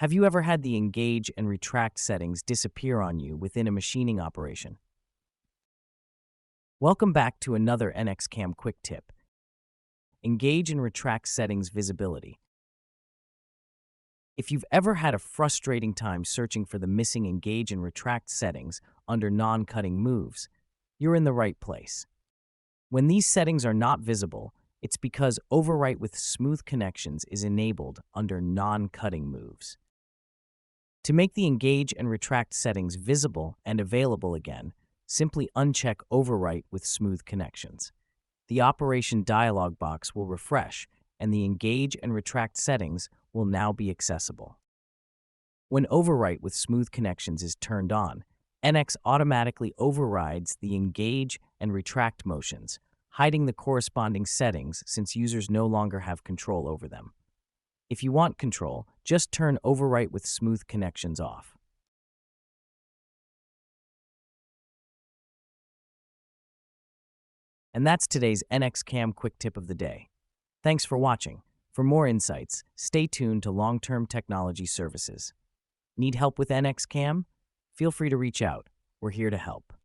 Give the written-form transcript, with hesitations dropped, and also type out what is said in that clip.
Have you ever had the Engage and Retract settings disappear on you within a machining operation? Welcome back to another NX CAM quick tip. Engage and Retract settings visibility. If you've ever had a frustrating time searching for the missing Engage and Retract settings under non-cutting moves, you're in the right place. When these settings are not visible, it's because Overwrite with smooth connections is enabled under non-cutting moves. To make the Engage and Retract settings visible and available again, simply uncheck Overwrite with smooth connections. The operation dialog box will refresh, and the Engage and Retract settings will now be accessible. When Overwrite with smooth connections is turned on, NX automatically overrides the Engage and Retract motions, hiding the corresponding settings since users no longer have control over them. If you want control, just turn Overwrite with smooth connections off. And that's today's NX CAM quick tip of the day. Thanks for watching. For more insights, stay tuned to Longterm Technology Services. Need help with NX CAM? Feel free to reach out. We're here to help.